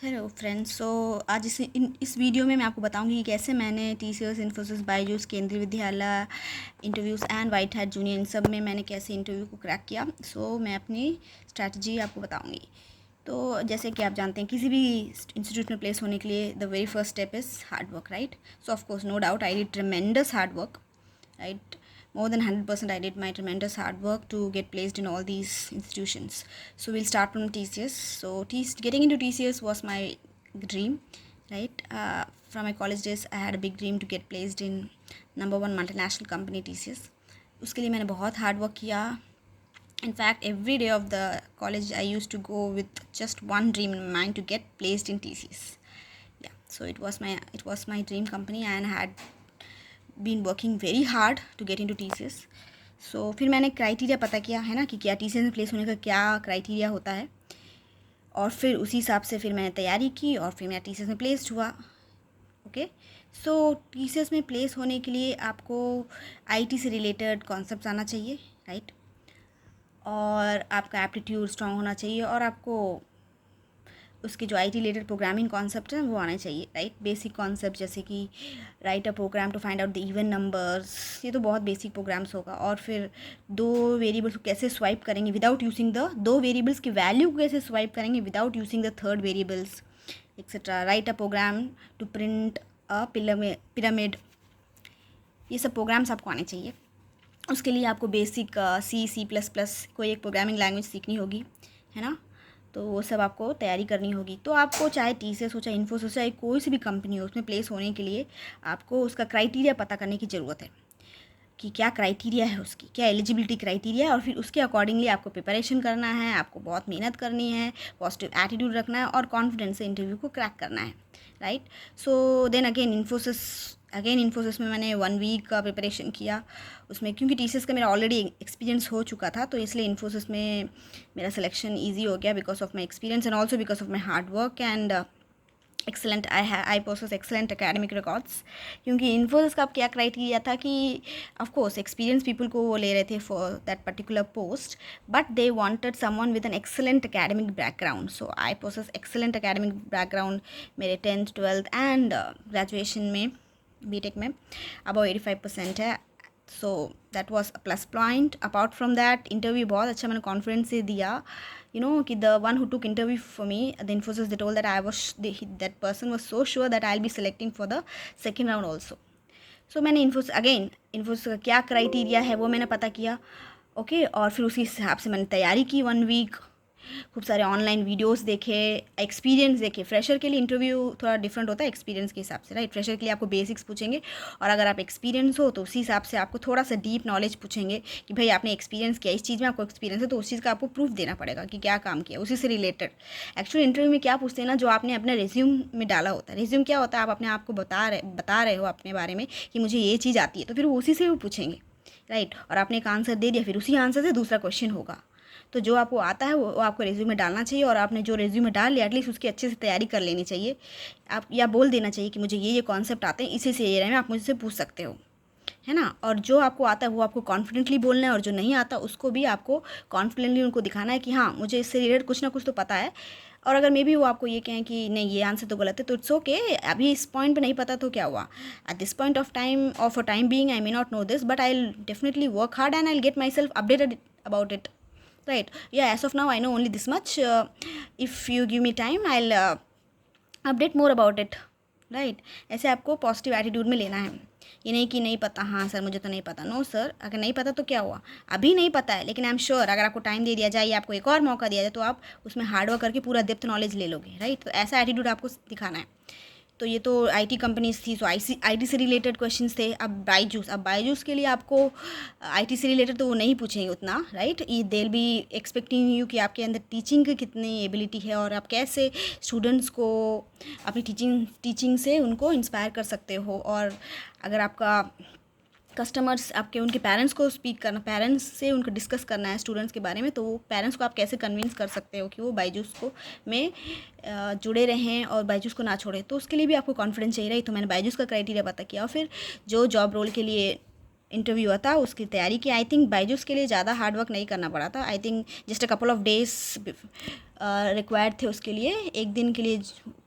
Hello friends. आज इस video में मैं आपको बताऊंगी कि कैसे मैंने TCS, Infosys, Byju's, Kendriya Vidyalaya interviews and white hat junior, इन सब में मैंने कैसे इंटरव्यू को क्रैक किया। मैं अपनी स्ट्रैटेजी आपको बताऊंगी। तो जैसे कि आप जानते हैं, किसी भी इंस्टीट्यूट में प्लेस होने के लिए the very first step is hard work, right. So of course no doubt I did tremendous hard work, right? More than 100% I did my tremendous hard work to get placed in all these institutions. So we'll start from TCS. Getting into TCS was my dream, right? From my college days I had a big dream to get placed in number one multinational company TCS. उसके लिए मैंने बहुत hard work किया. In fact, every day of the college I used to go with just one dream in mind, to get placed in TCS. Yeah, so it was my dream company and I had been working very hard to get in to TCS. So फिर मैंने criteria पता किया है ना कि क्या TCS में place होने का क्या क्राइटेरिया होता है, और फिर उसी हिसाब से फिर मैंने तैयारी की और फिर मैं TCS में प्लेस्ड हुआ. ओके. सो TCS में प्लेस होने के लिए आपको IT से रिलेटेड कॉन्सेप्ट्स आना चाहिए, राइट. और आपका एप्टीट्यूड स्ट्रांग होना चाहिए और आपको उसके जो IT रिलेटेड प्रोग्रामिंग कॉन्सेप्ट हैं वो आने चाहिए, राइट. बेसिक कॉन्सेप्ट जैसे कि write a program to find out the even numbers, ये तो बहुत बेसिक प्रोग्राम्स होगा. और फिर दो वेरिएबल्स को कैसे स्वाइप करेंगे विदाउट यूजिंग द दो वेरिएबल्स की वैल्यू को कैसे स्वाइप करेंगे without using the third variables, etcetera. Write a program to print a pyramid, ये सब प्रोग्राम्स आपको आने चाहिए. उसके लिए आपको बेसिक C++ कोई एक प्रोग्रामिंग लैंग्वेज सीखनी होगी, है ना. तो वो सब आपको तैयारी करनी होगी. तो आपको चाहे TCS हो, चाहे इन्फोसिस हो, चाहे कोई सी भी कंपनी हो, उसमें प्लेस होने के लिए आपको उसका क्राइटेरिया पता करने की ज़रूरत है कि क्या क्राइटेरिया है उसकी, क्या एलिजिबिलिटी क्राइटेरिया है, और फिर उसके अकॉर्डिंगली आपको प्रिपरेशन करना है, आपको बहुत मेहनत करनी है, पॉजिटिव एटीट्यूड रखना है और कॉन्फिडेंस से इंटरव्यू को क्रैक करना है, right. So then again Infosys में मैंने 1 वीक का प्रिपरेशन किया. उसमें क्योंकि TCS का मेरा ऑलरेडी एक्सपीरियंस हो चुका था, तो इसलिए इन्फोसिस में मेरा सिलेक्शन ईजी हो गया because of my experience and also because of my hard work and excellent. I possess excellent academic records. क्योंकि इन्फोसिस का अब क्या क्राइटेरिया था कि ऑफ कोर्स एक्सपीरियंस पीपल को वो ले रहे थे for that particular post, but they wanted someone with an excellent academic background. So I possess excellent academic background. मेरे 10th 12th एंड ग्रेजुएशन में BTech में अबाउ 85% है. So that was a plus point. Apart from that interview बहुत अच्छा मैंने confidence से दिया. You know कि the one who took interview for me, the Infosys, they told that that person was so sure that I'll be selecting for the second round also. So मैंने इन्फोसिस का क्या criteria है वो मैंने पता किया, ओके. और फिर उसी हिसाब से मैंने तैयारी की 1 वीक. खूब सारे ऑनलाइन वीडियोस देखे, एक्सपीरियंस देखे. फ्रेशर के लिए इंटरव्यू थोड़ा डिफरेंट होता है एक्सपीरियंस के हिसाब से, राइट. फ्रेशर के लिए आपको बेसिक्स पूछेंगे, और अगर आप एक्सपीरियंस हो तो उसी हिसाब से आपको थोड़ा सा डीप नॉलेज पूछेंगे कि भाई आपने एक्सपीरियंस किया, इस चीज़ में आपको एक्सपीरियंस है, तो उस चीज़ का आपको प्रूफ देना पड़ेगा कि क्या काम किया, उसी से रिलेटेड. एक्चुअली इंटरव्यू में क्या पूछते हैं ना, जो आपने अपने रिज्यूम में डाला होता है. रिज्यूम क्या होता है, आप अपने आप को बता रहे हो अपने बारे में कि मुझे ये चीज़ आती है, तो फिर वो उसी से वो पूछेंगे, राइट. और आपने एक आंसर दे दिया, फिर उसी आंसर से दूसरा क्वेश्चन होगा. तो जो आपको आता है वो आपको रिज्यूम में डालना चाहिए, और आपने जो रिज्यूम में डाल लिया एटलीस्ट उसकी अच्छे से तैयारी कर लेनी चाहिए. आप या बोल देना चाहिए कि मुझे ये कॉन्सेप्ट आते हैं, इसी से ये रहे में आप मुझसे पूछ सकते हो, है ना. और जो आपको आता है वो आपको कॉन्फिडेंटली बोलना है, और जो नहीं आता उसको भी आपको कॉन्फिडेंटली उनको दिखाना है कि हाँ मुझे इससे रिलेटेड कुछ ना कुछ तो पता है. और अगर मे बी वो आपको ये कहें कि नहीं ये आंसर तो गलत है, तो इट्स ओके. अभी इस पॉइंट पे नहीं पता तो क्या हुआ, at this point of time और for time being I may not know this, but I will definitely work hard and I will get myself updated about it, right. Yeah, as of now I know only this much. If you give me time I'll update more about it, right. ऐसे आपको positive attitude में लेना है. ये नहीं कि नहीं पता, हाँ सर मुझे तो नहीं पता. नो सर, अगर नहीं पता तो क्या हुआ, अभी नहीं पता है, लेकिन आई एम श्योर अगर आपको टाइम दे दिया जाए या आपको एक और मौका दिया जाए तो आप उसमें हार्डवर्क करके पूरा डेप्थ नॉलेज ले लोगे, राइट. तो ऐसा एटीट्यूड आपको दिखाना है. तो ये तो IT कंपनीज थी, सो IT से रिलेटेड क्वेश्चंस थे. अब बायजूस के लिए आपको IT से रिलेटेड तो वो नहीं पूछेंगे उतना, राइट. ये they will be expecting you कि आपके अंदर टीचिंग की कितनी एबिलिटी है और आप कैसे स्टूडेंट्स को अपनी टीचिंग से उनको इंस्पायर कर सकते हो. और अगर आपका कस्टमर्स आपके उनके पेरेंट्स को स्पीक करना, पेरेंट्स से उनको डिस्कस करना है स्टूडेंट्स के बारे में, तो वो पेरेंट्स को आप कैसे कन्विंस कर सकते हो कि वो बायजूस को में जुड़े रहें और बायजूस को ना छोड़ें. तो उसके लिए भी आपको कॉन्फिडेंस चाहिए, रही. तो मैंने बायजूस का क्राइटेरिया पता किया और फिर जो जॉब रोल के लिए इंटरव्यू था उसकी तैयारी की. आई थिंक बायजूस के लिए ज़्यादा हार्डवर्क नहीं करना पड़ा था. I think just a couple of days required थे उसके लिए. एक दिन के लिए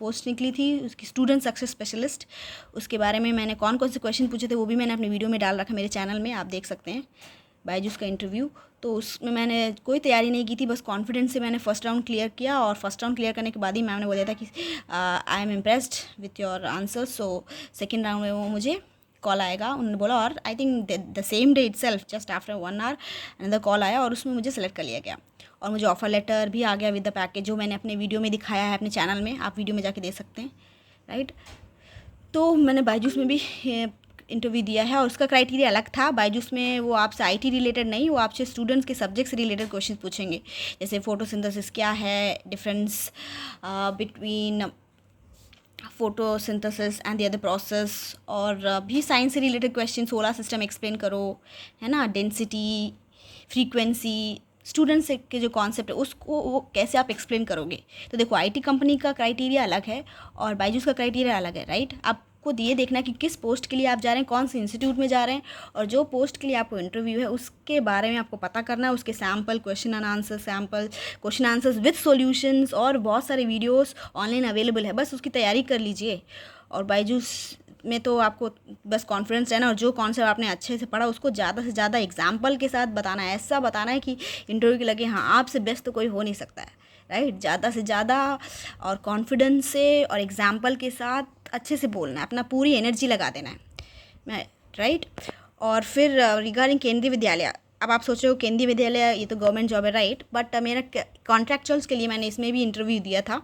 पोस्ट निकली थी उसकी स्टूडेंट सक्सेस स्पेशलिस्ट, उसके बारे में मैंने कौन कौन से क्वेश्चन पूछे थे वो भी मैंने अपने वीडियो में डाल रखा मेरे चैनल में, आप देख सकते हैं बायजूस का इंटरव्यू। तो उसमें मैंने कोई तैयारी नहीं की थी, बस कॉन्फिडेंस से मैंने फर्स्ट राउंड क्लियर किया, और फर्स्ट राउंड क्लियर करने के बाद ही मैम ने बोला था कि I am impressed with your answer, so second round में वो मुझे कॉल आएगा उन्होंने बोला। और I think the same day itself just after 1 hour another call आया और उसमें मुझे सेलेक्ट कर लिया गया, और मुझे ऑफर लेटर भी आ गया विद द पैकेज, जो मैंने अपने वीडियो में दिखाया है अपने चैनल में, आप वीडियो में जाके देख सकते हैं, राइट। तो मैंने बायजूस में भी इंटरव्यू दिया है, और उसका क्राइटेरिया अलग था। बायजूस में वो आपसे आईटी रिलेटेड नहीं, वो आपसे स्टूडेंट्स के सब्जेक्ट से रिलेटेड क्वेश्चन पूछेंगे, जैसे फोटोसिंथेसिस क्या है, difference between photosynthesis and the other process, और भी साइंस से related question, solar system explain करो, है ना, डेंसिटी, फ्रीक्वेंसी, स्टूडेंट्स के जो कॉन्सेप्ट है उसको वो कैसे आप एक्सप्लेन करोगे। तो देखो आईटी कंपनी का क्राइटेरिया अलग है और बायजूस का क्राइटेरिया अलग है, राइट। आपको ये देखना कि किस पोस्ट के लिए आप जा रहे हैं, कौन से इंस्टीट्यूट में जा रहे हैं, और जो पोस्ट के लिए आपको इंटरव्यू है उसके बारे में आपको पता करना है, उसके sample question and answer, sample question answers with solutions, और बहुत सारे वीडियोस ऑनलाइन अवेलेबल है, बस उसकी तैयारी कर लीजिए। और बायजूस में तो आपको बस कॉन्फिडेंस रहना, और जो कॉन्सेप्ट आपने अच्छे से पढ़ा उसको ज़्यादा से ज़्यादा एग्जाम्पल के साथ बताना है, ऐसा बताना है कि इंटरव्यू के लगे हाँ आपसे बेस्ट तो कोई हो नहीं सकता है, राइट। ज़्यादा से ज़्यादा और कॉन्फिडेंस से और एग्जाम्पल के साथ अच्छे से बोलना है, अपना पूरी एनर्जी लगा देना है, मैं राइट। और फिर रिगार्डिंग केंद्रीय विद्यालय, अब आप सोच रहे हो केंद्रीय विद्यालय ये तो गवर्नमेंट जॉब है, राइट, बट मेरा कॉन्ट्रैक्चुअल्स के लिए मैंने इसमें भी इंटरव्यू दिया था,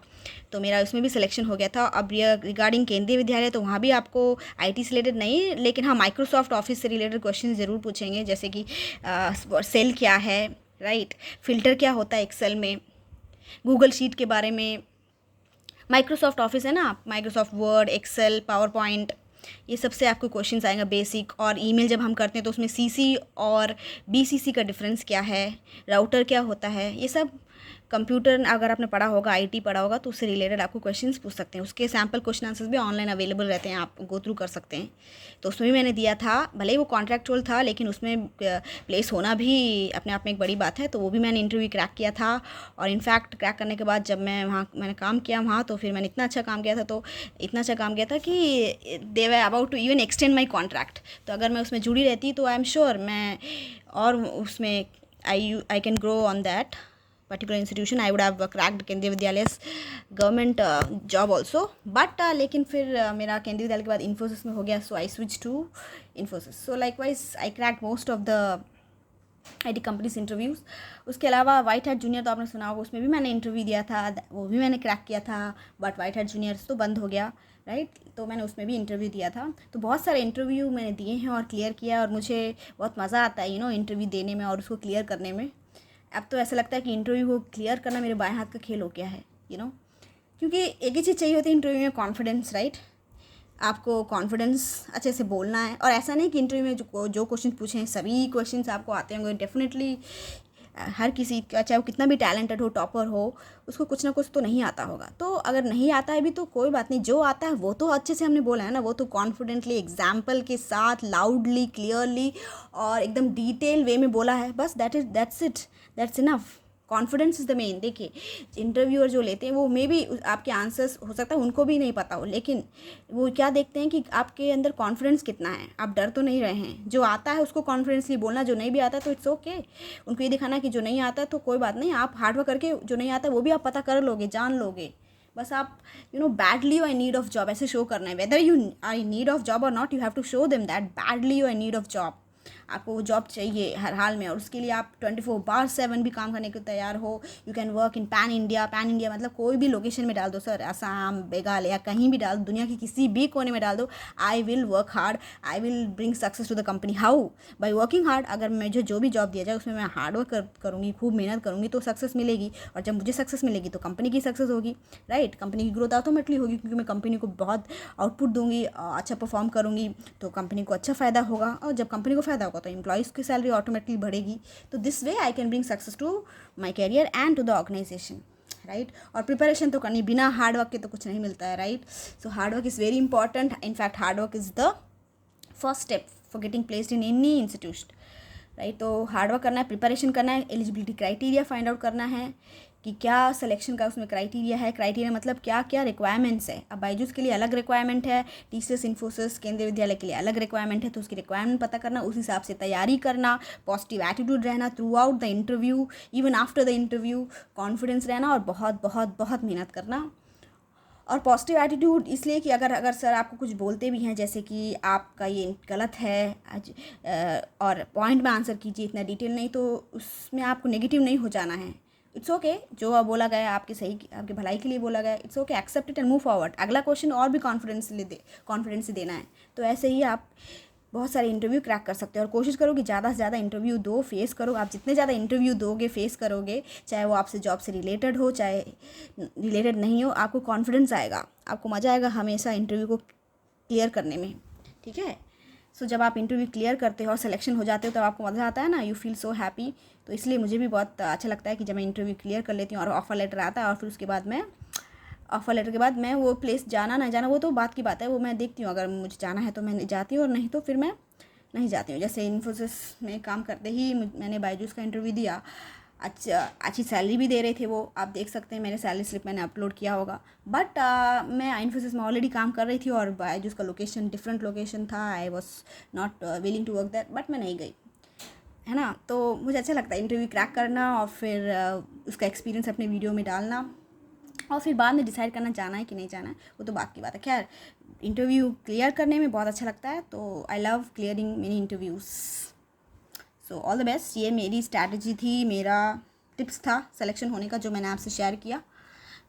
तो मेरा उसमें भी सिलेक्शन हो गया था। अब रिगार्डिंग केंद्रीय विद्यालय तो वहाँ भी आपको आईटी से रिलेटेड नहीं, लेकिन हाँ माइक्रोसॉफ्ट ऑफिस से रिलेटेड क्वेश्चन ज़रूर पूछेंगे, जैसे कि सेल क्या है, राइट, फिल्टर क्या होता है एक्सेल में, गूगल शीट के बारे में, माइक्रोसॉफ्ट ऑफिस है ना, Microsoft Word, Excel, PowerPoint, ये सबसे आपको क्वेश्चंस आएंगे बेसिक। और ईमेल जब हम करते हैं तो उसमें सीसी और बीसीसी का डिफरेंस क्या है, राउटर क्या होता है, ये सब कंप्यूटर अगर आपने पढ़ा होगा, आईटी पढ़ा होगा, तो उससे रिलेटेड आपको क्वेश्चंस पूछ सकते हैं। उसके सैम्पल क्वेश्चन आंसर्स भी ऑनलाइन अवेलेबल रहते हैं, आप गो थ्रू कर सकते हैं। तो उसमें भी मैंने दिया था, भले ही वो कॉन्ट्रैक्चुअल था, लेकिन उसमें प्लेस होना भी अपने आप में एक बड़ी बात है, तो वो भी मैंने इंटरव्यू क्रैक किया था। और इनफैक्ट क्रैक करने के बाद जब मैंने काम किया वहाँ, तो फिर मैंने इतना अच्छा काम किया था कि they were about to even extend my contract. तो अगर मैं उसमें जुड़ी रहती तो आई एम श्योर मैं और उसमें I can grow on that particular institution, I would have cracked केंद्रीय विद्यालय गवर्नमेंट जॉब ऑल्सो, बट लेकिन फिर मेरा केंद्रीय विद्यालय के बाद इन्फोसिस में हो गया, so I switch to Infosys. So likewise I cracked most of the IT companies interviews. उसके अलावा वाइट हैट जूनियर तो आपने सुना होगा, उसमें भी मैंने इंटरव्यू दिया था, वो भी मैंने क्रैक किया था, बट वाइट हैट जूनियर्स तो बंद हो गया, राइट। तो मैंने उसमें भी इंटरव्यू दिया था। तो बहुत सारे इंटरव्यू मैंने दिए हैं और क्लियर किया, और मुझे बहुत मज़ा आता है इंटरव्यू देने में और उसको क्लियर करने में। अब तो ऐसा लगता है कि इंटरव्यू को क्लियर करना मेरे बाएं हाथ का खेल हो गया है, क्योंकि एक ही चीज़ चाहिए होती है इंटरव्यू में, कॉन्फिडेंस, राइट। आपको कॉन्फिडेंस अच्छे से बोलना है, और ऐसा नहीं कि इंटरव्यू में जो क्वेश्चन पूछे हैं सभी क्वेश्चंस आपको आते होंगे, डेफिनेटली हर किसी का, चाहे वो कितना भी टैलेंटेड हो, टॉपर हो, उसको कुछ ना कुछ तो नहीं आता होगा। तो अगर नहीं आता है भी तो कोई बात नहीं, जो आता है वो तो अच्छे से हमने बोला है ना, वो तो कॉन्फिडेंटली, एग्जाम्पल के साथ, लाउडली, क्लियरली और एकदम डिटेल वे में बोला है, बस that's enough. Confidence is the main. देखिए इंटरव्यूअर जो लेते हैं वो मे बी आपके आंसर्स हो सकता है उनको भी नहीं पता हो, लेकिन वो क्या देखते हैं कि आपके अंदर कॉन्फिडेंस कितना है, आप डर तो नहीं रहे हैं। जो आता है उसको कॉन्फिडेंसली बोलना, जो नहीं भी आता तो इट्स ओके। उनको ये दिखाना कि जो नहीं आता तो कोई बात नहीं, आप हार्डवर्क करके जो नहीं आता वो भी आप पता कर लोगे, जान लोगे। बस आप badly you are in need of job ऐसे शो करना है, whether you are in need of job और not, you have to show them that badly you are in need of job. आपको वो जॉब चाहिए हर हाल में, और उसके लिए आप 24/7 भी काम करने को तैयार हो। You can work in pan India मतलब कोई भी लोकेशन में डाल दो सर, असम, मेघालय, कहीं भी डाल दो, दुनिया के किसी भी कोने में डाल दो, I will work hard, I will bring success to the company. How? By working hard. अगर मुझे जो भी जॉब दिया जाए उसमें मैं हार्ड वर्क करूँगी, खूब मेहनत करूँगी, तो सक्सेस मिलेगी, और जब मुझे सक्सेस मिलेगी तो कंपनी की सक्सेस होगी, राइट। कंपनी की ग्रोथ ऑटोमेटिकली होगी, क्योंकि मैं कंपनी को बहुत आउटपुट दूंगी, अच्छा परफॉर्म करूँगी, तो कंपनी को अच्छा फ़ायदा होगा, और जब कंपनी को फ़ायदा होगा तो एम्प्लॉइज़ की सैलरी ऑटोमेटिकली बढ़ेगी। तो this way I can bring success to my career and to the organisation, right. और प्रिपरेशन तो करनी, बिना हार्डवर्क के तो कुछ नहीं मिलता है, right. So hard work is very important. In fact hard work is the first step for getting placed in any institution, right. तो हार्डवर्क करना है, प्रिपरेशन करना है, एलिजिबिलिटी क्राइटेरिया फाइंड आउट करना है, कि क्या सिलेक्शन का उसमें क्राइटेरिया है। क्राइटेरिया मतलब क्या क्या रिक्वायरमेंट्स है। अब बायजूस के लिए अलग रिक्वायरमेंट है, टीसीएस इन्फोसिस केंद्रीय विद्यालय के लिए अलग रिक्वायरमेंट है, तो उसकी रिक्वायरमेंट पता करना, उस हिसाब से तैयारी करना, पॉजिटिव एटीट्यूड रहना through out the interview, even after the interview, confidence रहना और बहुत बहुत बहुत मेहनत करना। और पॉजिटिव एटीट्यूड इसलिए कि अगर सर आपको कुछ बोलते भी हैं जैसे कि आपका ये गलत है और पॉइंट में आंसर कीजिए, इतना डिटेल नहीं, तो उसमें आपको नेगेटिव नहीं हो जाना है। इट्स ओके, जो बोला गया आपके सही, आपके भलाई के लिए बोला गया, it's okay, except it and move forward. अगला क्वेश्चन और भी कॉन्फिडेंस से देना है। तो ऐसे ही आप बहुत सारे इंटरव्यू क्रैक कर सकते हो और कोशिश करो कि ज़्यादा से ज़्यादा इंटरव्यू दो, फेस करो। आप जितने ज़्यादा इंटरव्यू दोगे, फेस करोगे, चाहे वो आपसे जॉब से रिलेटेड हो चाहे रिलेटेड नहीं हो, आपको कॉन्फिडेंस आएगा, आपको मज़ा आएगा हमेशा इंटरव्यू को क्लियर करने में। ठीक है, सो जब आप इंटरव्यू क्लियर करते हो और सिलेक्शन हो जाते हो तब आपको मज़ा आता है ना, यू फील सो हैप्पी। तो इसलिए मुझे भी बहुत अच्छा लगता है कि जब मैं इंटरव्यू क्लियर कर लेती हूँ और ऑफर लेटर आता है और फिर उसके बाद मैं ऑफर लेटर के बाद मैं वो प्लेस जाना ना जाना वो तो बात की बात है, वो मैं देखती हूँ। अगर मुझे जाना है तो मैं जाती हूँ और नहीं तो फिर मैं नहीं जाती हूँ। जैसे इन्फोसिस में काम करते ही मैंने बायजूस का इंटरव्यू दिया, अच्छा अच्छी सैलरी भी दे रहे थे वो, आप देख सकते हैं, मेरे सैलरी स्लिप मैंने अपलोड किया होगा। बट मैं इन्फोसिस में ऑलरेडी काम कर रही थी और बायजूस का लोकेशन डिफरेंट लोकेशन था, I was not willing to work that, but मैं नहीं गई, है ना। तो मुझे अच्छा लगता है इंटरव्यू क्रैक करना और फिर उसका एक्सपीरियंस अपने वीडियो में डालना और फिर बाद में डिसाइड करना जाना है कि नहीं जाना है, वो तो बात की बात है। खैर, इंटरव्यू क्लियर करने में बहुत अच्छा लगता है, तो I love clearing many interviews. So all the best. ये मेरी स्ट्रैटेजी थी, मेरा टिप्स था सिलेक्शन होने का जो मैंने आपसे शेयर किया।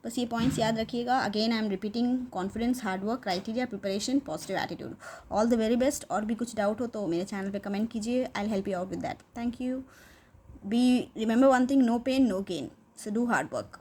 बस ये पॉइंट्स याद रखिएगा। Again I am repeating, confidence, hard work, criteria, preparation, positive attitude. All the very best. और भी कुछ डाउट हो तो मेरे चैनल पे कमेंट कीजिए, I will help you out with that. Thank you. Be remember one thing, no pain no gain, so do hard work.